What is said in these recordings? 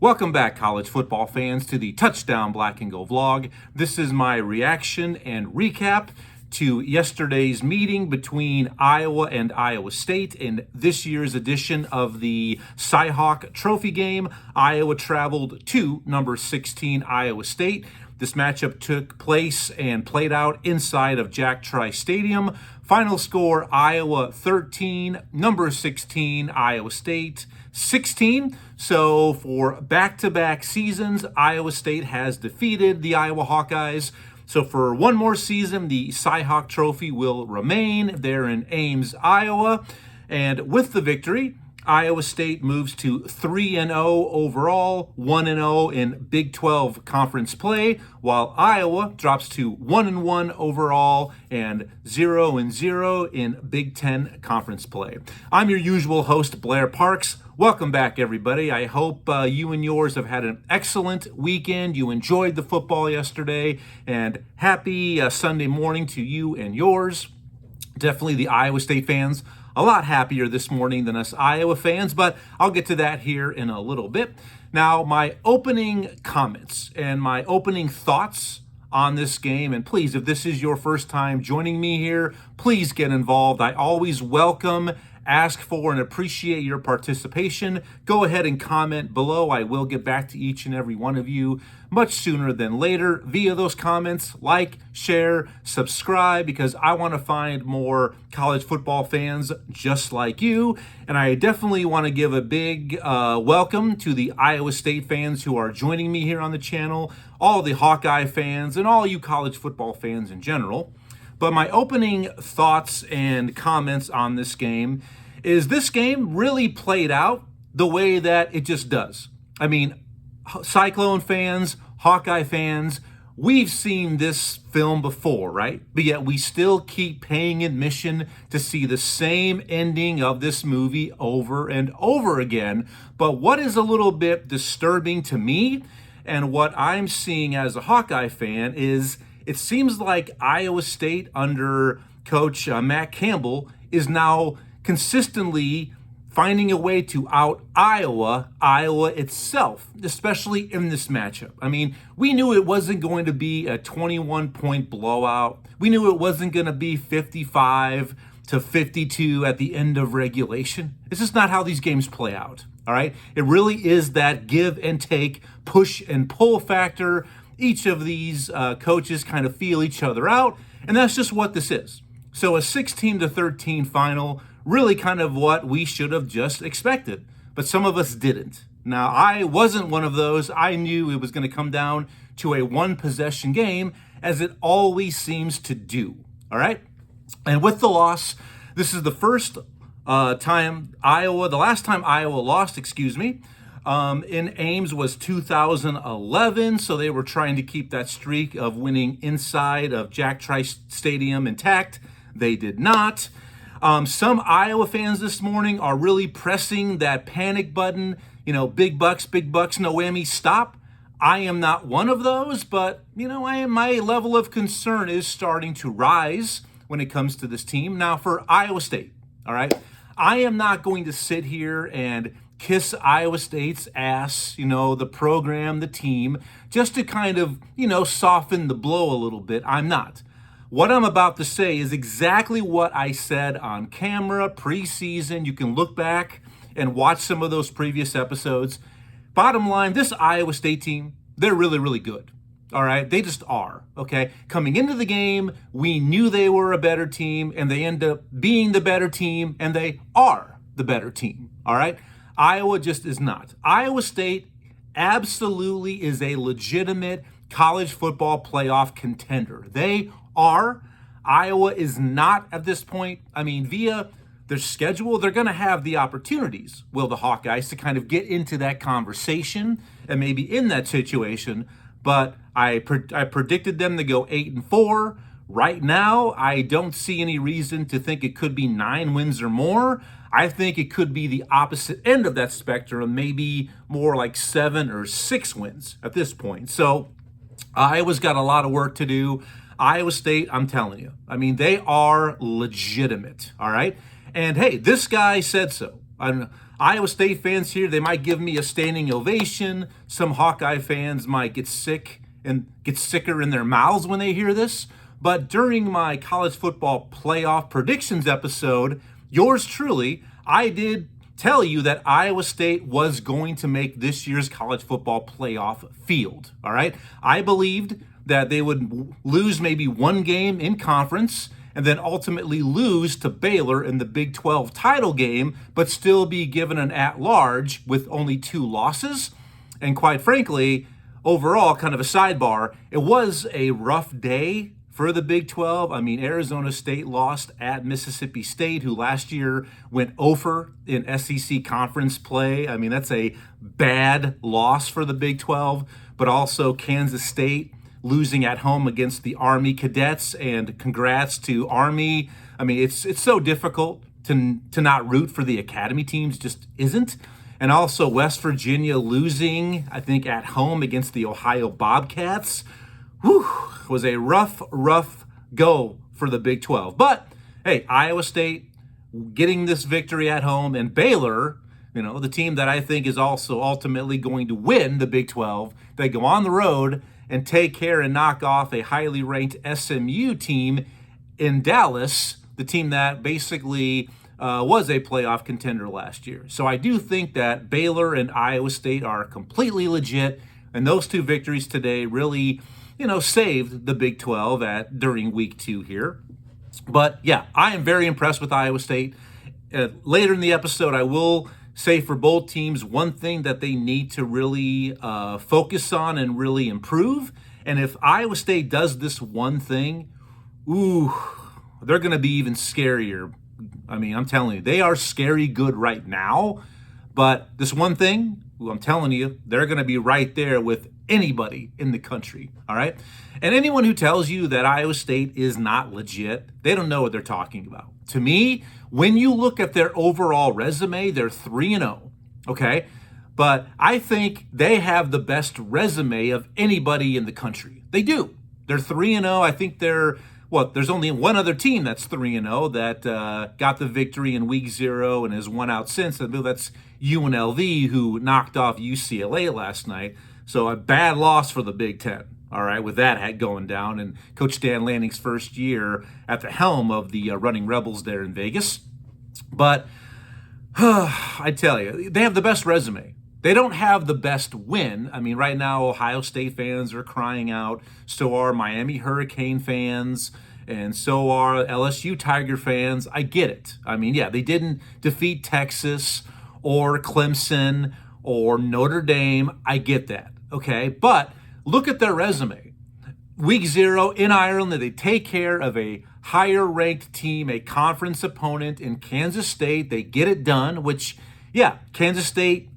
Welcome back, college football fans, to the Touchdown Black and Gold vlog. This is my reaction and recap to yesterday's meeting between Iowa and Iowa State in this year's edition of the Cy-Hawk Trophy game. Iowa traveled to number 16 Iowa State. This matchup took place and played out inside of Jack Trice Stadium. Final score, Iowa 13, number 16 Iowa State 16. So for back-to-back seasons, Iowa State has defeated the Iowa Hawkeyes. So for one more season, the Cy-Hawk Trophy will remain there in Ames, Iowa. And with the victory, Iowa State moves to 3-0 overall, 1-0 in Big 12 conference play, while Iowa drops to 1-1 overall and 0-0 in Big 10 conference play. I'm your usual host, Blair Parks. Welcome back, everybody. I hope you and yours have had an excellent weekend. You enjoyed the football yesterday, and happy Sunday morning to you and yours. Definitely the Iowa State fans a lot happier this morning than us Iowa fans, but I'll get to that here in a little bit. Now, my opening comments and my opening thoughts on this game, and please, if this is your first time joining me here, please get involved. I always welcome, ask for, and appreciate your participation. Go ahead and comment below. I will get back to each and every one of you much sooner than later via those comments. Like, share, subscribe, because I want to find more college football fans just like you. And I definitely want to give a big welcome to the Iowa State fans who are joining me here on the channel, all the Hawkeye fans, and all you college football fans in general. But my opening thoughts and comments on this game is this game really played out the way that it just does. I mean, Cyclone fans, Hawkeye fans, we've seen this film before, right? But yet we still keep paying admission to see the same ending of this movie over and over again. But what is a little bit disturbing to me and what I'm seeing as a Hawkeye fan is it seems like Iowa State under Coach Matt Campbell is now consistently finding a way to out Iowa itself, especially in this matchup. I mean, we knew it wasn't going to be a 21-point blowout. We knew it wasn't going to be 55-52 at the end of regulation. It's just not how these games play out, all right? It really is that give and take, push and pull factor. Each of these coaches kind of feel each other out, and that's just what this is. So a 16-13 final, really kind of what we should have just expected, but some of us didn't. Now, I wasn't one of those. I knew it was going to come down to a one-possession game, as it always seems to do, all right? And with the loss, this is the first time the last time Iowa lost, in Ames was 2011, so they were trying to keep that streak of winning inside of Jack Trice Stadium intact. They did not. Some Iowa fans this morning are really pressing that panic button, big bucks, no whammy, stop. I am not one of those, but, my level of concern is starting to rise when it comes to this team. Now, for Iowa State, all right, I am not going to sit here and kiss Iowa State's ass, the program, the team, just to kind of, soften the blow a little bit. I'm not. What I'm about to say is exactly what I said on camera preseason. You can look back and watch some of those previous episodes. Bottom line, this Iowa State team, they're really, really good. All right, they just are, okay? Coming into the game, we knew they were a better team, and they end up being the better team, and they are the better team, all right? Iowa just is not. Iowa State absolutely is a legitimate college football playoff contender. They are. Iowa is not at this point. I mean, via their schedule, they're going to have the opportunities, will the Hawkeyes, to kind of get into that conversation and maybe in that situation. But I predicted them to go 8-4. Right now, I don't see any reason to think it could be 9 wins or more. I think it could be the opposite end of that spectrum, maybe more like 7 or 6 wins at this point. So Iowa's got a lot of work to do. Iowa State, I'm telling you, I mean, they are legitimate, all right? And hey, this guy said so. Iowa State fans here, they might give me a standing ovation. Some Hawkeye fans might get sick and get sicker in their mouths when they hear this. But during my college football playoff predictions episode, yours truly, I did tell you that Iowa State was going to make this year's college football playoff field. All right. I believed that they would lose maybe one game in conference and then ultimately lose to Baylor in the Big 12 title game, but still be given an at-large with only 2 losses. And quite frankly, overall, kind of a sidebar, it was a rough day for the Big 12. I mean, Arizona State lost at Mississippi State, who last year went 0 in SEC conference play. I mean, that's a bad loss for the Big 12, but also Kansas State losing at home against the Army Cadets, and congrats to Army. I mean, it's so difficult to not root for the Academy teams, just isn't. And also West Virginia losing, I think, at home against the Ohio Bobcats. Whew, was a rough go for the Big 12. But hey, Iowa State getting this victory at home, and Baylor, the team that I think is also ultimately going to win the Big 12, they go on the road and take care and knock off a highly ranked SMU team in Dallas, the team that basically was a playoff contender last year. So I do think that Baylor and Iowa State are completely legit, and those 2 victories today really, saved the Big 12 during week 2 here. But yeah, I am very impressed with Iowa State. Later in the episode, I will say for both teams one thing that they need to really focus on and really improve. And if Iowa State does this one thing, they're going to be even scarier. I mean, I'm telling you, they are scary good right now. But this one thing, I'm telling you, they're going to be right there with anybody in the country, all right? And anyone who tells you that Iowa State is not legit, they don't know what they're talking about. To me, when you look at their overall resume, they're 3-0, okay? But I think they have the best resume of anybody in the country. They do. They're 3-0. I think there's only one other team that's 3-0 that got the victory in week 0 and has won out since. I believe that's UNLV, who knocked off UCLA last night. So a bad loss for the Big Ten, all right, with that going down. And Coach Dan Lanning's first year at the helm of the Running Rebels there in Vegas. But I tell you, they have the best resume. They don't have the best win. I mean, right now, Ohio State fans are crying out. So are Miami Hurricane fans. And so are LSU Tiger fans. I get it. I mean, yeah, they didn't defeat Texas or Clemson or Notre Dame. I get that. Okay. But look at their resume. Week 0 in Ireland, they take care of a higher ranked team, a conference opponent in Kansas State. They get it done, which, yeah, Kansas State,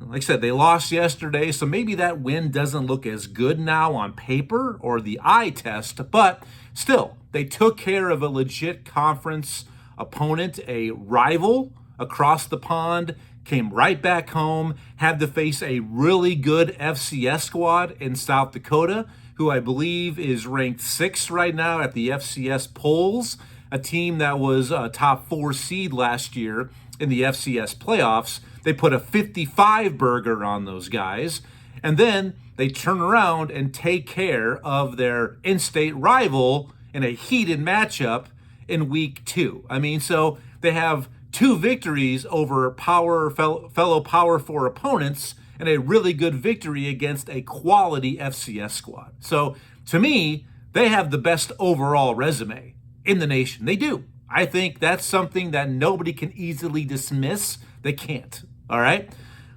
like I said, they lost yesterday, so maybe that win doesn't look as good now on paper or the eye test, but still, they took care of a legit conference opponent, a rival across the pond, came right back home, had to face a really good FCS squad in South Dakota, who I believe is ranked 6th right now at the FCS polls, a team that was a top 4 seed last year in the FCS playoffs. They put a 55 burger on those guys, and then they turn around and take care of their in-state rival in a heated matchup in week 2. I mean, so they have 2 victories over fellow Power 4 opponents and a really good victory against a quality FCS squad. So to me, they have the best overall resume in the nation. They do. I think that's something that nobody can easily dismiss. They can't. All right.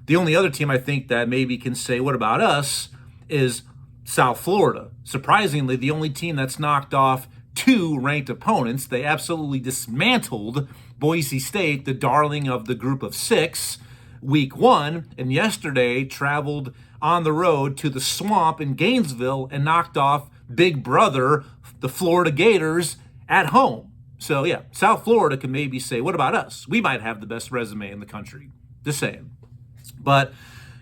The only other team I think that maybe can say, what about us, is South Florida. Surprisingly, the only team that's knocked off 2 ranked opponents. They absolutely dismantled Boise State, the darling of the group of 6, week 1, and yesterday traveled on the road to the swamp in Gainesville and knocked off Big Brother, the Florida Gators, at home. So yeah, South Florida can maybe say, what about us? We might have the best resume in the country. Just saying. But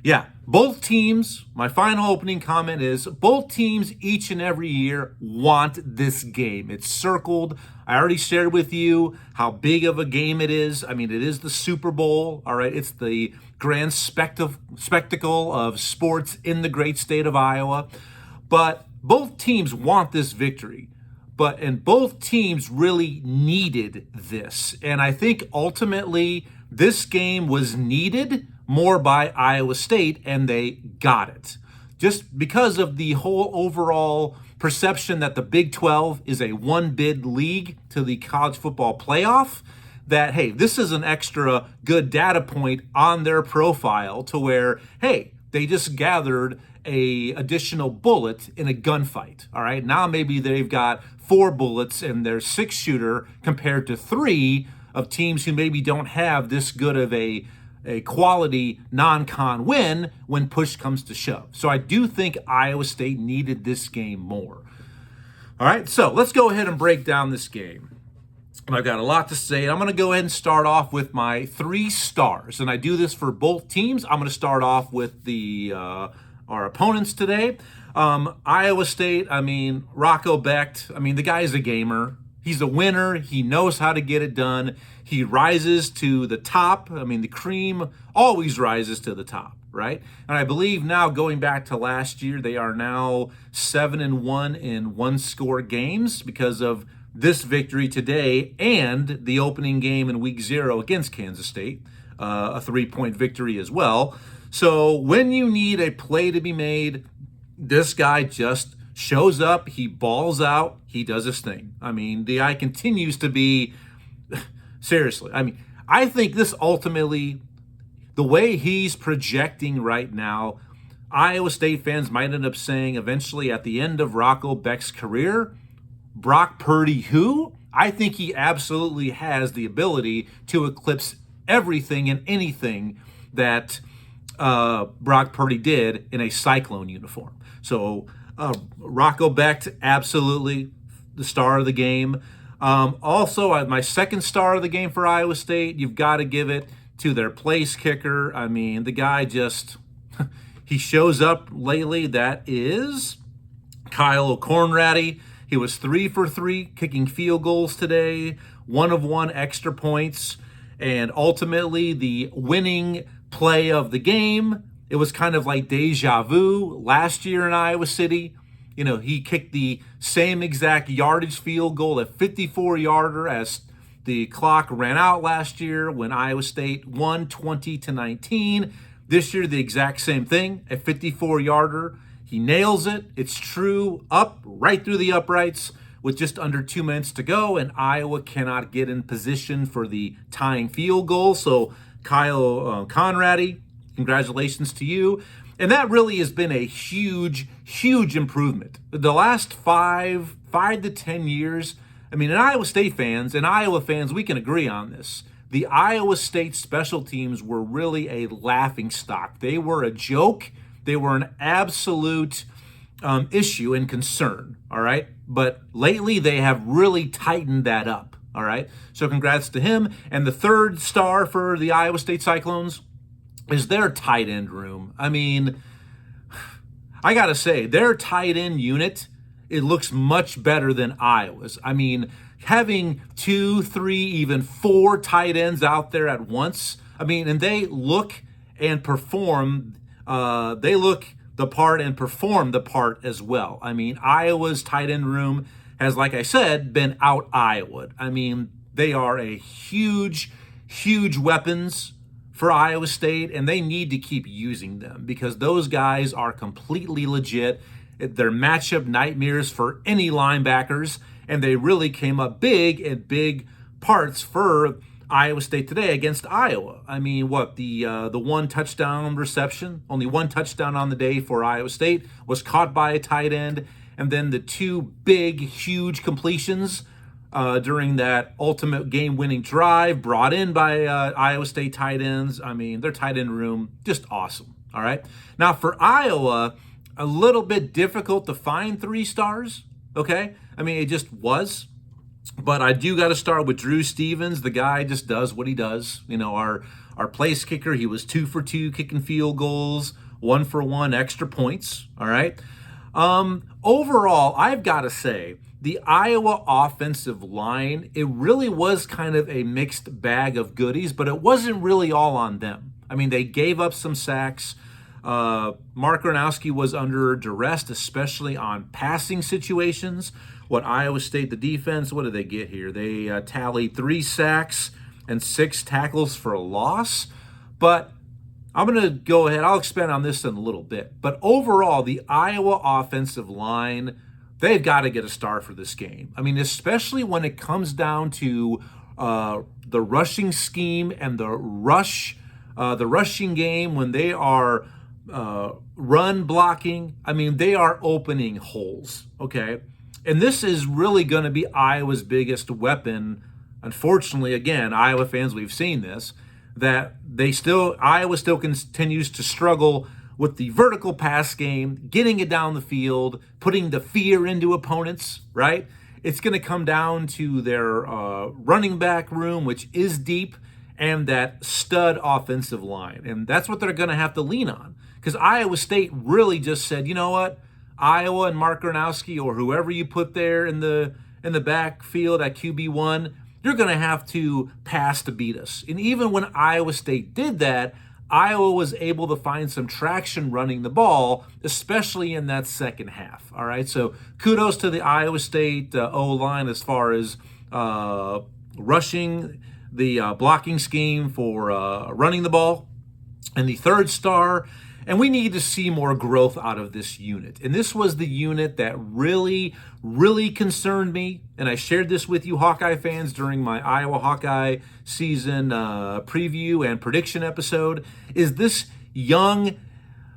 yeah, Both teams, my final opening comment is both teams each and every year want this game. It's circled. I already shared with you how big of a game it is. I mean, it is the Super Bowl, all right? It's the grand spectacle of sports in the great state of Iowa. But both teams want this victory. And both teams really needed this. And I think ultimately this game was needed more by Iowa State, and they got it. Just because of the whole overall perception that the Big 12 is a one-bid league to the college football playoff, that, hey, this is an extra good data point on their profile to where, hey, they just gathered a additional bullet in a gunfight, all right? Now maybe they've got 4 bullets in their 6-shooter compared to 3 of teams who maybe don't have this good of a quality non-con win when push comes to shove. So I do think Iowa State needed this game more. All right, so let's go ahead and break down this game. And I've got a lot to say. I'm going to go ahead and start off with my 3 stars. And I do this for both teams. I'm going to start off with our opponents today. Iowa State, Rocco Becht, the guy's a gamer. He's a winner. He knows how to get it done. He rises to the top. The cream always rises to the top, right? And I believe now, going back to last year, they are now 7-1 in one-score games because of this victory today and the opening game in week 0 against Kansas State, a 3-point victory as well. So when you need a play to be made, this guy just shows up, he balls out, he does his thing. The guy continues to be, seriously, I think this ultimately, the way he's projecting right now, Iowa State fans might end up saying eventually at the end of Rocco Becht's career, Brock Purdy who? I think he absolutely has the ability to eclipse everything and anything that Brock Purdy did in a Cyclone uniform. So Rocco Becht, absolutely the star of the game. Also, my second star of the game for Iowa State, you've got to give it to their place kicker. The guy just, he shows up lately. That is Kyle Conradi. He was 3 for 3 kicking field goals today, 1 of 1 extra points, and ultimately the winning play of the game. It was kind of like deja vu last year in Iowa City. He kicked the same exact yardage field goal, a 54-yarder, as the clock ran out last year when Iowa State won 20-19. This year, the exact same thing, a 54-yarder. He nails it. It's true, up right through the uprights with just under 2 minutes to go, and Iowa cannot get in position for the tying field goal. So Kyle Conradi, congratulations to you. And that really has been a huge, huge improvement. The last 5 to 10 years, and Iowa State fans and Iowa fans, we can agree on this. The Iowa State special teams were really a laughing stock. They were a joke. They were an absolute issue and concern, all right? But lately, they have really tightened that up, all right? So congrats to him. And the third star for the Iowa State Cyclones is their tight end room. I got to say, their tight end unit, it looks much better than Iowa's. Having 2, 3, even 4 tight ends out there at once, and they look and perform, they look the part and perform the part as well. Iowa's tight end room has, like I said, been out Iowa. They are a huge, huge weapons for Iowa State, and they need to keep using them because those guys are completely legit. They're matchup nightmares for any linebackers, and they really came up big in big parts for Iowa State today against Iowa. The 1 touchdown reception, only 1 touchdown on the day for Iowa State, was caught by a tight end, and then the 2 big, huge completions during that ultimate game-winning drive brought in by Iowa State tight ends. Their tight end room, just awesome, all right? Now, for Iowa, a little bit difficult to find 3 stars, okay? It just was. But I do got to start with Drew Stevens. The guy just does what he does. Our place kicker, he was 2 for 2 kicking field goals, 1-for-1 extra points. All right. Overall, I've got to say, the Iowa offensive line, it really was kind of a mixed bag of goodies, but it wasn't really all on them. I mean, they gave up some sacks. Mark Gronowski was under duress, especially on passing situations. What Iowa State, the defense, what did they get here? They tallied 3 sacks and 6 tackles for a loss. But I'm going to go ahead, I'll expand on this in a little bit. But overall, the Iowa offensive line, they've got to get a star for this game. I mean, especially when it comes down to the rushing scheme and the rushing game, when they are run blocking. I mean, they are opening holes, okay? And this is really going to be Iowa's biggest weapon. Unfortunately, again, Iowa fans, we've seen this, that Iowa still continues to struggle with the vertical pass game, getting it down the field, putting the fear into opponents, right? It's going to come down to their running back room, which is deep, and that stud offensive line. And that's what they're going to have to lean on, because Iowa State really just said, you know what, Iowa and Mark Gronowski or whoever you put there in the backfield at QB1, you're going to have to pass to beat us. And even when Iowa State did that, Iowa was able to find some traction running the ball, especially in that second half. All right, so kudos to the Iowa State O-line as far as rushing, the blocking scheme for running the ball. And the third star, and we need to see more growth out of this unit. And this was the unit that really, really concerned me. And I shared this with you, Hawkeye fans, during my Iowa Hawkeye season preview and prediction episode, is this young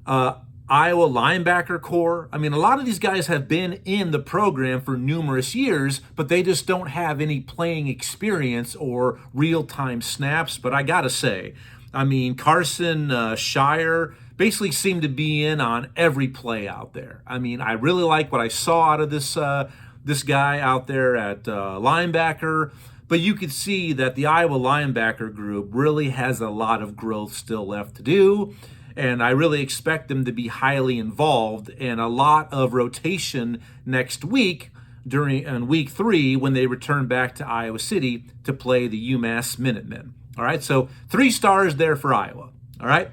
Iowa linebacker core. I mean, a lot of these guys have been in the program for numerous years, but they just don't have any playing experience or real-time snaps. But I got to say, I mean, Carson Shire basically seemed to be in on every play out there. I mean, I really like what I saw out of this guy out there at linebacker, but you could see that the Iowa linebacker group really has a lot of growth still left to do, and I really expect them to be highly involved and a lot of rotation next week in week 3 when they return back to Iowa City to play the UMass Minutemen. All right, so 3 stars there for Iowa. All right.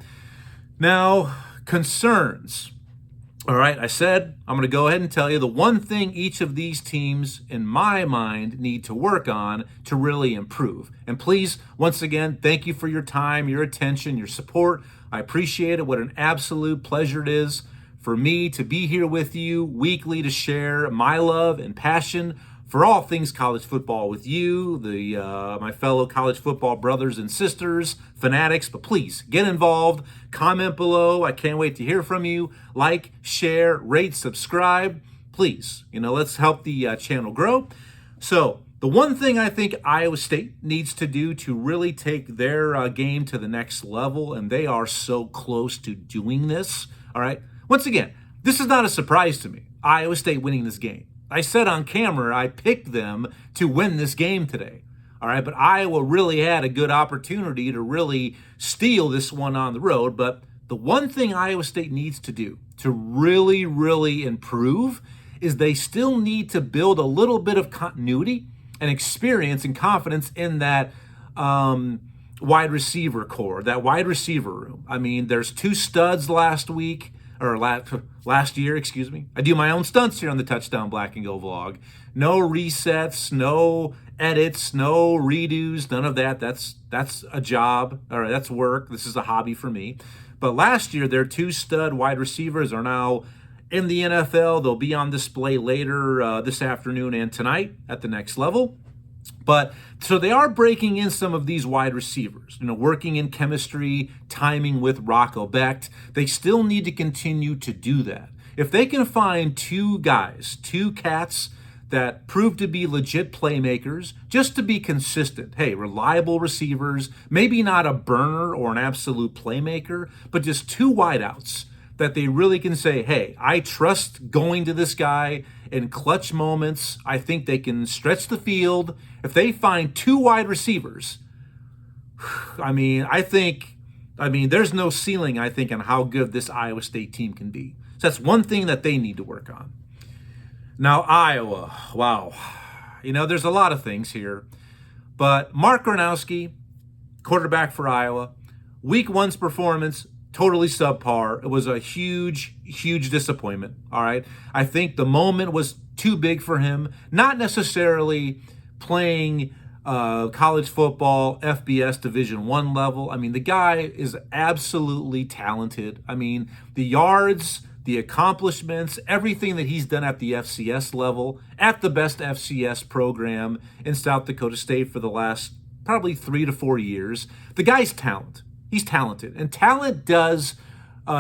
Now, concerns. All right, I said I'm going to go ahead and tell you the one thing each of these teams, in my mind, need to work on to really improve. And please, once again, thank you for your time, your attention, your support. I appreciate it. What an absolute pleasure it is for me to be here with you weekly to share my love and passion for all things college football with you, my fellow college football brothers and sisters, fanatics. But please get involved, comment below. I can't wait to hear from you. Like, share, rate, subscribe. Please, let's help the channel grow. So the one thing I think Iowa State needs to do to really take their game to the next level, and they are so close to doing this, all right? Once again, this is not a surprise to me, Iowa State winning this game. I said on camera I picked them to win this game today. All right, but Iowa really had a good opportunity to really steal this one on the road. But the one thing Iowa State needs to do to really, really improve is they still need to build a little bit of continuity and experience and confidence in that wide receiver core, that wide receiver room. I mean, there's 2 studs last year, excuse me. I do my own stunts here on the Touchdown Black and Gold vlog. No resets, no edits, no redos, none of that. That's a job, or that's work. This is a hobby for me. But last year, their 2 stud wide receivers are now in the NFL. They'll be on display later this afternoon and tonight at the next level. But so they are breaking in some of these wide receivers, working in chemistry, timing with Rocco Becht. They still need to continue to do that. If they can find 2 guys, 2 cats that prove to be legit playmakers, just to be consistent, hey, reliable receivers, maybe not a burner or an absolute playmaker, but just 2 wideouts that they really can say, hey, I trust going to this guy in clutch moments. I think they can stretch the field. If they find 2 wide receivers, I mean, I think I mean, there's no ceiling, I think, on how good this Iowa State team can be. So that's one thing that they need to work on. Now, Iowa, wow. There's a lot of things here. But Mark Gronowski, quarterback for Iowa, week one's performance, totally subpar. It was a huge, huge disappointment, all right? I think the moment was too big for him, not necessarily playing college football, FBS Division I level. I mean, the guy is absolutely talented. I mean, the yards, the accomplishments, everything that he's done at the FCS level, at the best FCS program in South Dakota State for the last probably 3 to 4 years. The guy's talent. He's talented. And talent does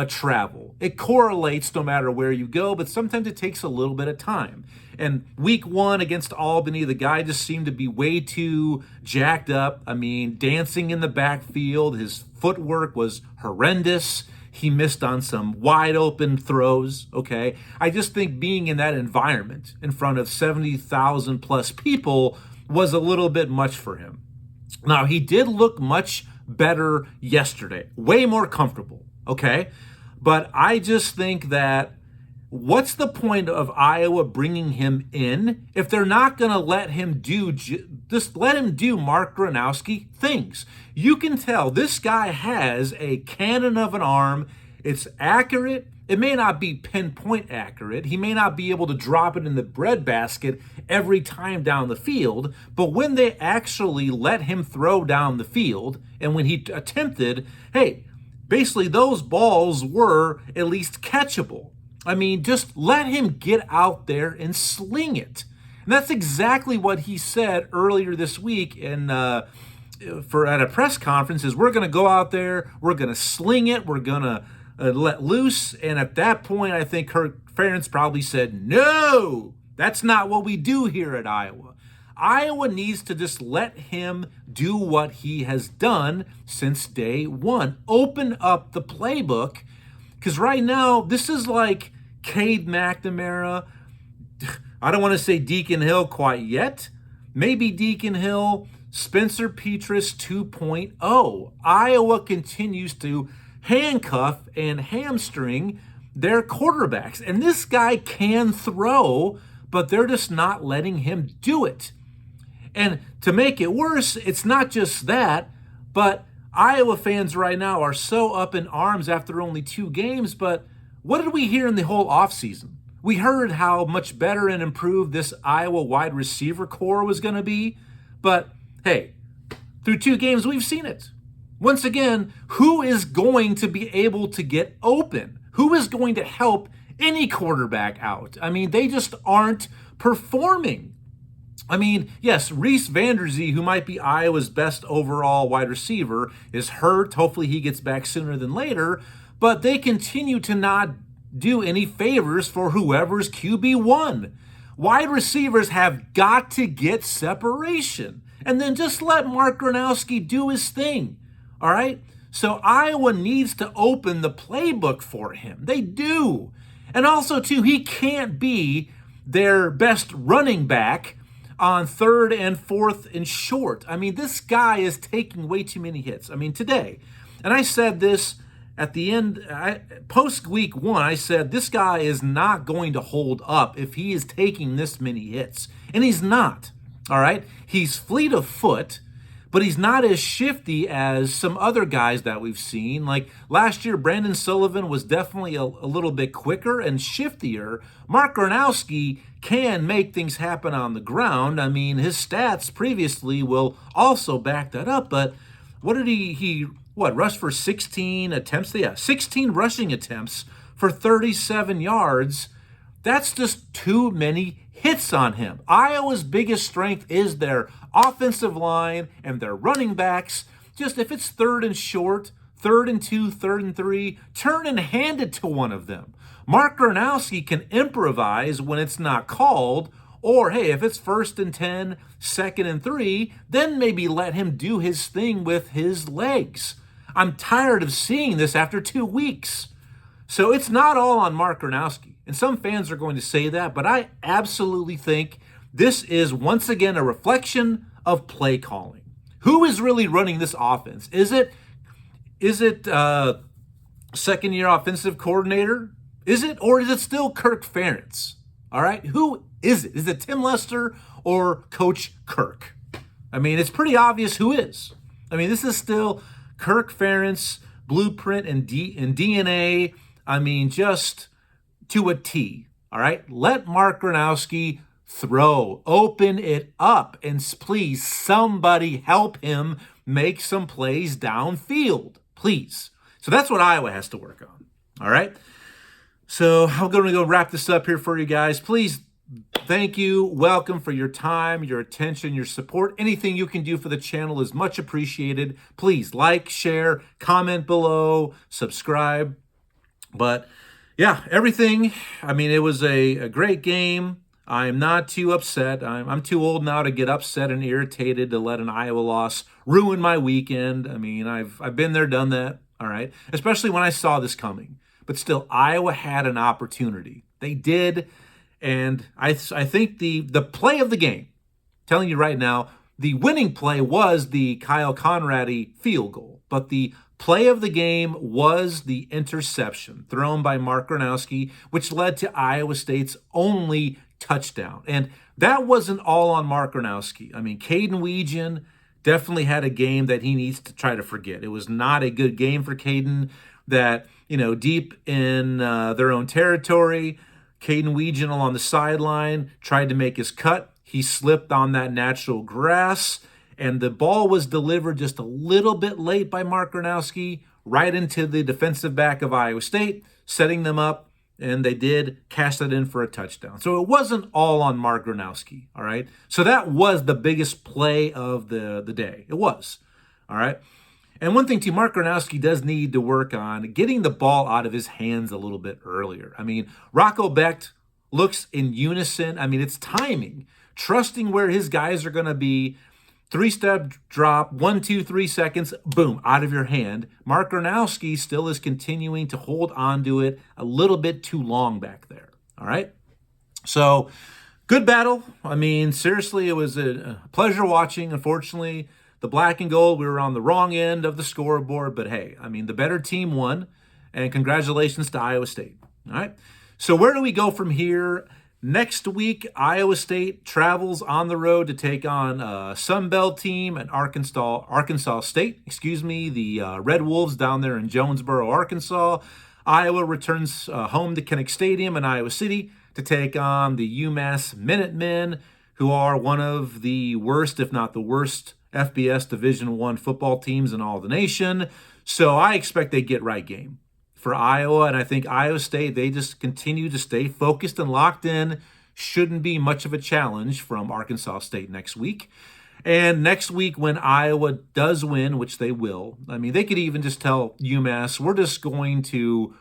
travel. It correlates no matter where you go, but sometimes it takes a little bit of time. And week one against Albany, the guy just seemed to be way too jacked up. I mean, dancing in the backfield. His footwork was horrendous. He missed on some wide open throws, okay? I just think being in that environment in front of 70,000 plus people was a little bit much for him. Now, he did look much better yesterday, way more comfortable, okay? But I just think that what's the point of Iowa bringing him in if they're not going to let him do, just let him do Mark Gronowski things? You can tell this guy has a cannon of an arm. It's accurate. It may not be pinpoint accurate. He may not be able to drop it in the breadbasket every time down the field, but when they actually let him throw down the field and when he attempted, hey, basically those balls were at least catchable. I mean, just let him get out there and sling it. And that's exactly what he said earlier this week at a press conference is we're going to go out there, we're going to sling it, we're going to let loose. And at that point, I think Kirk Ferentz probably said, no, that's not what we do here at Iowa. Iowa needs to just let him do what he has done since day one. Open up the playbook. Because right now, this is like Cade McNamara. I don't want to say Deacon Hill quite yet. Maybe Deacon Hill, Spencer Petras 2.0. Iowa continues to handcuff and hamstring their quarterbacks. And this guy can throw, but they're just not letting him do it. And to make it worse, it's not just that, but Iowa fans right now are so up in arms after only 2 games, but what did we hear in the whole offseason? We heard how much better and improved this Iowa wide receiver core was going to be, but hey, through 2 games, we've seen it. Once again, who is going to be able to get open? Who is going to help any quarterback out? I mean, they just aren't performing. I mean, yes, Reese Vanderzee, who might be Iowa's best overall wide receiver, is hurt. Hopefully he gets back sooner than later. But they continue to not do any favors for whoever's QB1. Wide receivers have got to get separation. And then just let Mark Gronowski do his thing. All right? So Iowa needs to open the playbook for him. They do. And also, too, he can't be their best running back on 3rd and 4th and short. I mean, this guy is taking way too many hits. I mean, today, and I said this at the end, post week 1, I said this guy is not going to hold up if he is taking this many hits. And he's not, all right? He's fleet of foot, but he's not as shifty as some other guys that we've seen. Like last year, Brandon Sullivan was definitely a little bit quicker and shiftier. Mark Gronowski can make things happen on the ground. I mean, his stats previously will also back that up. But what did he rushed for 16 attempts? Yeah, 16 rushing attempts for 37 yards. That's just too many hits on him. Iowa's biggest strength is their offensive line and their running backs. Just if it's 3rd and short, 3rd and 2, 3rd and 3, turn and hand it to one of them. Mark Gronowski can improvise when it's not called, or hey, if it's 1st and 10, 2nd and 3, then maybe let him do his thing with his legs. I'm tired of seeing this after 2 weeks. So it's not all on Mark Gronowski. And some fans are going to say that, but I absolutely think this is once again a reflection of play calling. Who is really running this offense? Is it Is it second-year offensive coordinator? Is it? Or is it still Kirk Ferentz? All right. Who is it? Is it Tim Lester or Coach Kirk? I mean, it's pretty obvious who is. I mean, this is still Kirk Ferentz, blueprint and DNA. I mean, just to a T. All right. Let Mark Gronowski throw. Open it up. And please, somebody help him make some plays downfield. Please. So that's what Iowa has to work on. All right. So I'm going to go wrap this up here for you guys. Please, thank you. Welcome for your time, your attention, your support. Anything you can do for the channel is much appreciated. Please like, share, comment below, subscribe. But yeah, everything. I mean, it was a great game. I'm not too upset. I'm too old now to get upset and irritated to let an Iowa loss ruin my weekend. I mean, I've been there, done that. All right. Especially when I saw this coming. But still, Iowa had an opportunity. They did. And I think the play of the game, telling you right now, the winning play was the Kyle Conradi field goal. But the play of the game was the interception thrown by Mark Gronowski, which led to Iowa State's only touchdown. And that wasn't all on Mark Gronowski. I mean, Caden Weegan definitely had a game that he needs to try to forget. It was not a good game for Caden. That, deep in their own territory, Caden Weegan along the sideline tried to make his cut. He slipped on that natural grass, and the ball was delivered just a little bit late by Mark Gronowski right into the defensive back of Iowa State, setting them up, and they did cash that in for a touchdown. So it wasn't all on Mark Gronowski, all right? So that was the biggest play of the day. It was, all right? And one thing, too, Mark Gronowski does need to work on getting the ball out of his hands a little bit earlier. I mean, Rocco Becht looks in unison. I mean, it's timing, trusting where his guys are going to be. 3-step drop, 1, 2, 3 seconds, boom, out of your hand. Mark Gronowski still is continuing to hold on to it a little bit too long back there. All right? So, good battle. I mean, seriously, it was a pleasure watching. Unfortunately, the black and gold, we were on the wrong end of the scoreboard, but hey, I mean, the better team won, and congratulations to Iowa State. All right. So where do we go from here? Next week, Iowa State travels on the road to take on a Sun Belt team at Arkansas State, the Red Wolves down there in Jonesboro, Arkansas. Iowa returns home to Kinnick Stadium in Iowa City to take on the UMass Minutemen, who are one of the worst, if not the worst, FBS Division I football teams in all the nation. So I expect they get right game for Iowa. And I think Iowa State, they just continue to stay focused and locked in. Shouldn't be much of a challenge from Arkansas State next week. And next week when Iowa does win, which they will, I mean, they could even just tell UMass, we're just going to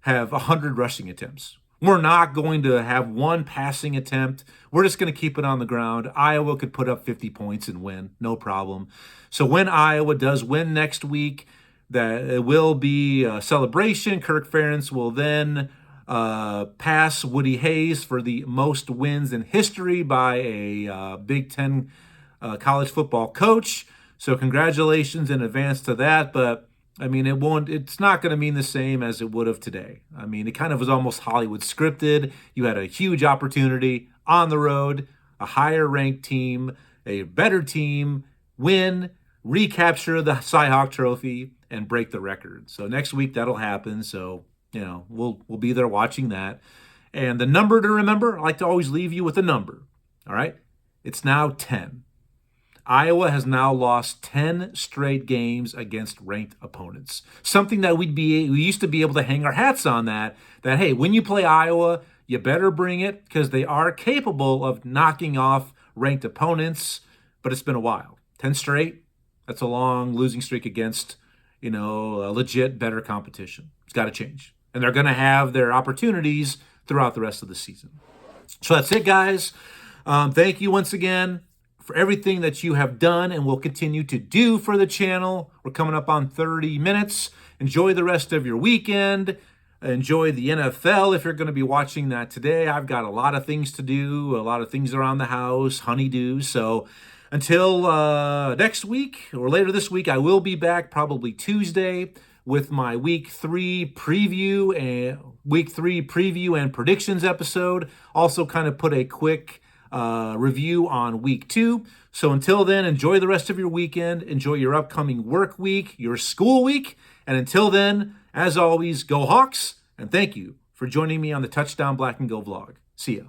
have 100 rushing attempts. We're not going to have one passing attempt. We're just going to keep it on the ground. Iowa could put up 50 points and win, no problem. So when Iowa does win next week, that it will be a celebration. Kirk Ferentz will then pass Woody Hayes for the most wins in history by a Big Ten college football coach. So congratulations in advance to that. But I mean, it's not going to mean the same as it would have today. I mean, it kind of was almost Hollywood scripted. You had a huge opportunity on the road, a higher ranked team, a better team, win, recapture the Cy-Hawk Trophy, and break the record. So next week that'll happen. So, we'll be there watching that. And the number to remember, I like to always leave you with a number. All right? It's now 10. Iowa has now lost 10 straight games against ranked opponents. Something that we used to be able to hang our hats on that hey, when you play Iowa, you better bring it because they are capable of knocking off ranked opponents, but it's been a while. 10 straight, that's a long losing streak against, a legit better competition. It's got to change. And they're going to have their opportunities throughout the rest of the season. So that's it, guys. Thank you once again for everything that you have done and will continue to do for the channel. We're coming up on 30 minutes. Enjoy the rest of your weekend. Enjoy the NFL if you're going to be watching that today. I've got a lot of things to do, a lot of things around the house, honeydew. So Until next week or later this week, I will be back probably Tuesday with my week 3 preview and predictions episode. Also kind of put a quick review on week 2. So until then, enjoy the rest of your weekend. Enjoy your upcoming work week, your school week. And until then, as always, go Hawks. And thank you for joining me on the Touchdown Black and Gold vlog. See ya.